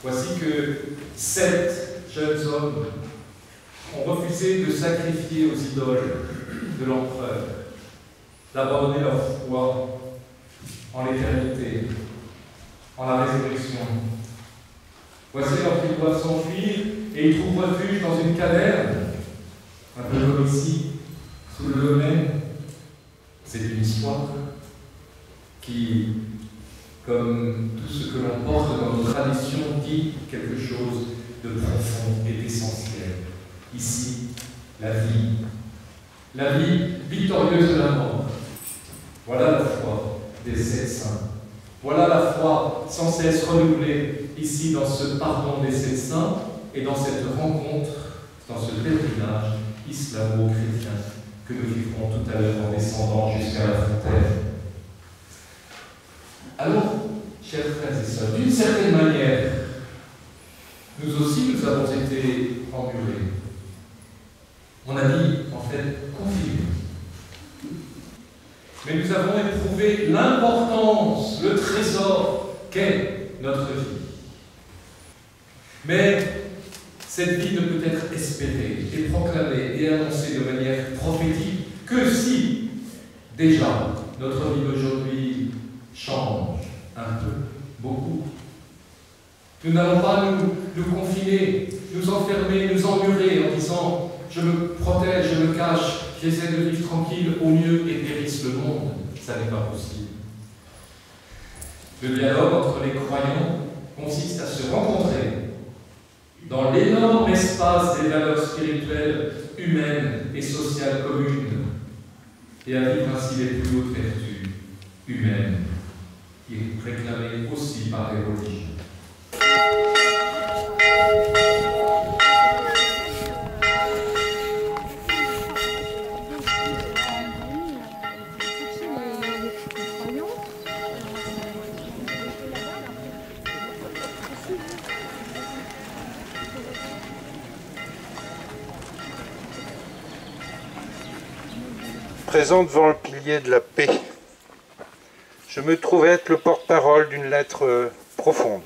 Voici que 7 jeunes hommes ont refusé de sacrifier aux idoles de l'empereur, d'abandonner leur foi en l'éternité, en la résurrection. Voici alors qu'ils doivent s'enfuir et ils trouvent refuge dans une caverne, un peu comme ici, sous le domaine. C'est une histoire qui, comme tout ce que l'on porte dans nos traditions, dit quelque chose de profond et d'essentiel. Ici, la vie victorieuse de la mort. Voilà la foi des 7 saints. Voilà la foi sans cesse renouvelée ici dans ce pardon des 7 saints et dans cette rencontre, dans ce pèlerinage islamo-chrétien que nous vivrons tout à l'heure en descendant jusqu'à la fontaine. Alors, chers frères et sœurs, d'une certaine manière, nous aussi nous avons été emmurés. On a dit, en fait, confinés. Mais nous avons éprouvé l'importance, le trésor qu'est notre vie. Mais cette vie ne peut être espérée et proclamée et annoncée de manière prophétique que si, déjà, notre vie d'aujourd'hui change un peu, beaucoup. Nous n'allons pas nous confiner, nous enfermer, nous emmurer en disant « je me protège, je me cache, j'essaie de vivre tranquille au mieux et périsse le monde ». Ça n'est pas possible. Le dialogue entre les croyants consiste à se rencontrer dans l'énorme espace des valeurs spirituelles, humaines et sociales communes et à vivre ainsi les plus hautes vertus humaines qui est réclamée aussi par les religions. Présent devant le pilier de la paix, je me trouve être le porte-parole d'une lettre profonde,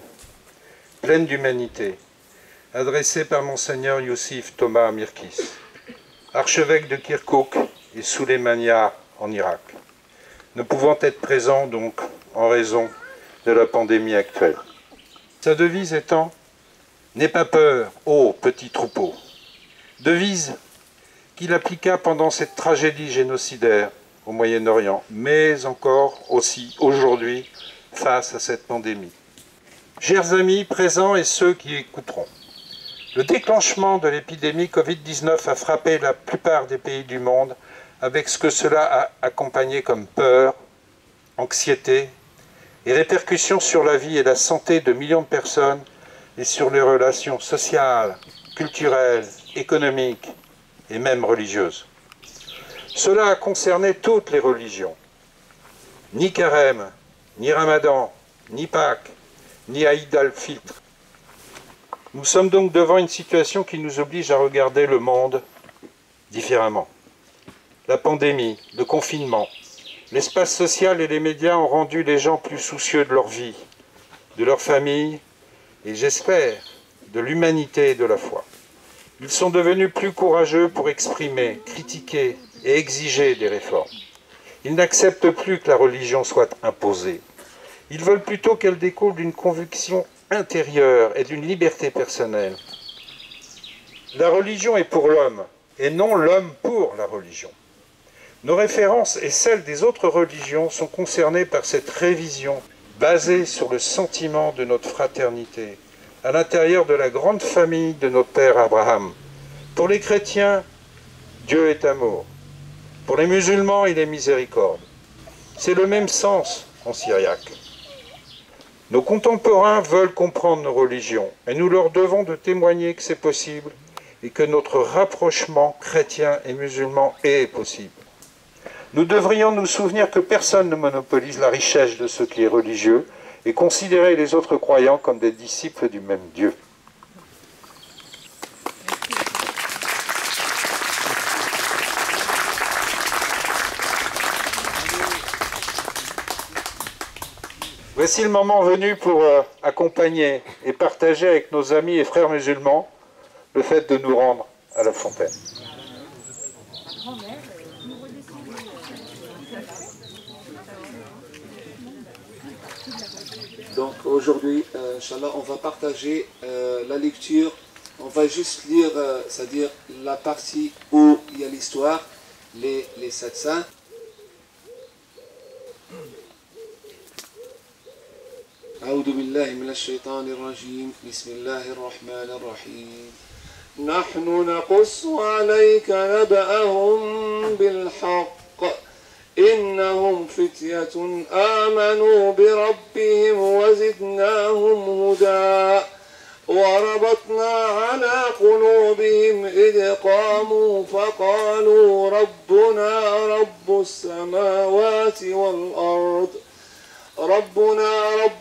pleine d'humanité, adressée par Monseigneur Youssif Thomas Mirkis, archevêque de Kirkouk et Souleymania en Irak, ne pouvant être présent donc en raison de la pandémie actuelle. Sa devise étant « N'aie pas peur, ô petit troupeau », devise qu'il appliqua pendant cette tragédie génocidaire au Moyen-Orient, mais encore aussi aujourd'hui face à cette pandémie. Chers amis présents et ceux qui écouteront, le déclenchement de l'épidémie Covid-19 a frappé la plupart des pays du monde avec ce que cela a accompagné comme peur, anxiété et répercussions sur la vie et la santé de millions de personnes et sur les relations sociales, culturelles, économiques et même religieuses. Cela a concerné toutes les religions. Ni carême, ni ramadan, ni Pâques, ni Aïd al-Fitr. Nous sommes donc devant une situation qui nous oblige à regarder le monde différemment. La pandémie, le confinement, l'espace social et les médias ont rendu les gens plus soucieux de leur vie, de leur famille et, j'espère, de l'humanité et de la foi. Ils sont devenus plus courageux pour exprimer, critiquer et exiger des réformes. Ils n'acceptent plus que la religion soit imposée. Ils veulent plutôt qu'elle découle d'une conviction intérieure et d'une liberté personnelle. La religion est pour l'homme, et non l'homme pour la religion. Nos références et celles des autres religions sont concernées par cette révision basée sur le sentiment de notre fraternité, à l'intérieur de la grande famille de notre père Abraham. Pour les chrétiens, Dieu est amour. Pour les musulmans, il est miséricorde. C'est le même sens en syriaque. Nos contemporains veulent comprendre nos religions et nous leur devons de témoigner que c'est possible et que notre rapprochement chrétien et musulman est possible. Nous devrions nous souvenir que personne ne monopolise la richesse de ce qui est religieux et considérer les autres croyants comme des disciples du même Dieu. Voici le moment venu pour accompagner et partager avec nos amis et frères musulmans le fait de nous rendre à la fontaine. Donc aujourd'hui, Inch'Allah, on va partager la lecture. On va juste lire, c'est-à-dire la partie où il y a l'histoire, les 7 saints. أعوذ بالله من الشيطان الرجيم بسم الله الرحمن الرحيم نحن نقص عليك نبأهم بالحق إنهم فتية آمنوا بربهم وزدناهم هدى وربطنا على قلوبهم إذ قاموا فقالوا ربنا رب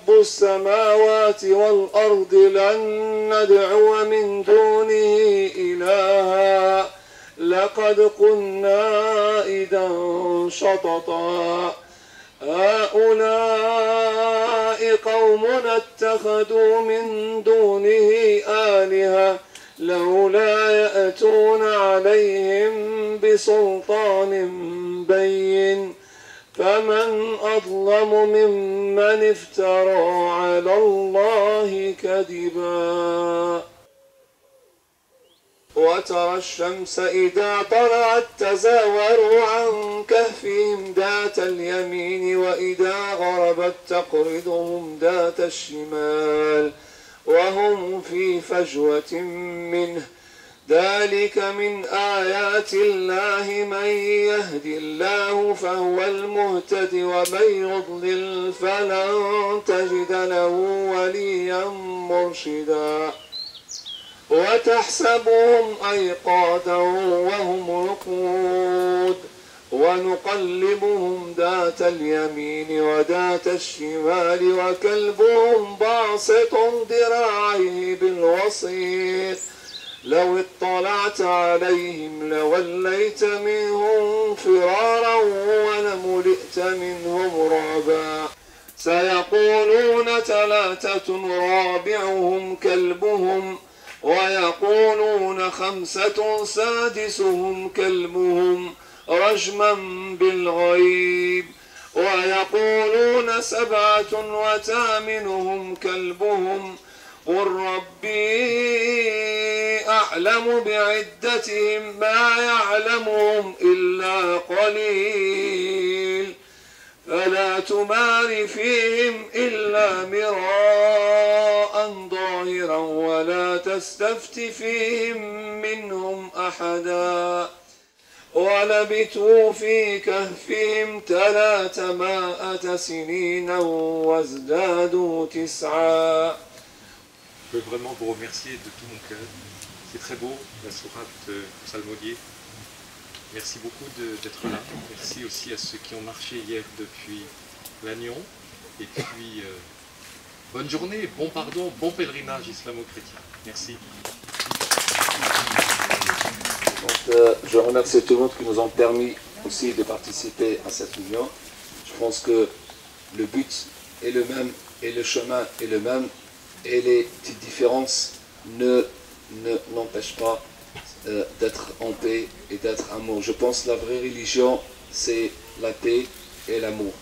السماوات والأرض لن ندعو من دونه إلها لقد قلنا إذا شططا هؤلاء قومنا اتخذوا من دونه آلهة لولا يأتون عليهم بسلطان بين فمن أظلم ممن افترى على الله كذبا وترى الشمس إذا طلعت تزاور عن كهفهم ذات اليمين وإذا غربت تقرضهم ذات الشمال وهم في فجوة منه ذلك من آيات الله من يهدي الله فهو المهتد ومن يضلل فلن تجد له وليا مرشدا وتحسبهم أيقاظا وهم رقود ونقلبهم ذات اليمين وذات الشمال وكلبهم باسط ذراعيه بالوسيط لو اطلعت عليهم لوليت منهم فرارا ولملئت منهم رعبا سيقولون 3 رابعهم كلبهم ويقولون 5 سادسهم كلبهم رجما بالغيب ويقولون 7 وثامنهم كلبهم قل ربي أعلم بعدتهم ما يعلمهم إلا قليل فلا تمار فيهم إلا مراء ظاهرا ولا تستفت فيهم منهم أحدا ولبثوا في كهفهم 300 سنين وازدادوا 9. Je veux vraiment vous remercier de tout mon cœur. C'est très beau, la sourate du psalmodier. Merci beaucoup d'être là. Merci aussi à ceux qui ont marché hier depuis Lannion. Et puis, bonne journée, bon pardon, bon pèlerinage islamo-chrétien. Merci. Donc, je remercie tout le monde qui nous ont permis aussi de participer à cette réunion. Je pense que le but est le même et le chemin est le même. Et les petites différences n'empêchent pas d'être en paix et d'être amour. Je pense que la vraie religion, c'est la paix et l'amour.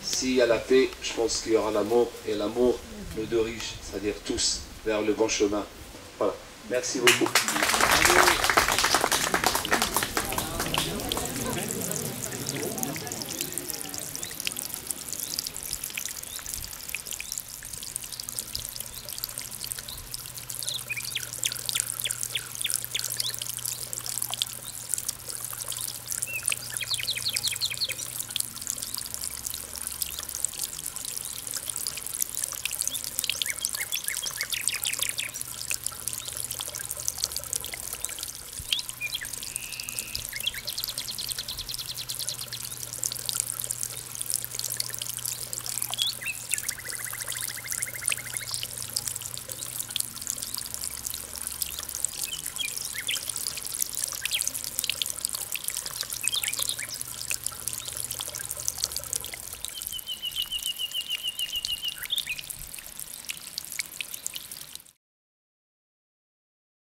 S'il y a la paix, je pense qu'il y aura l'amour, et l'amour nous dirige, c'est-à-dire tous, vers le bon chemin. Voilà. Merci beaucoup.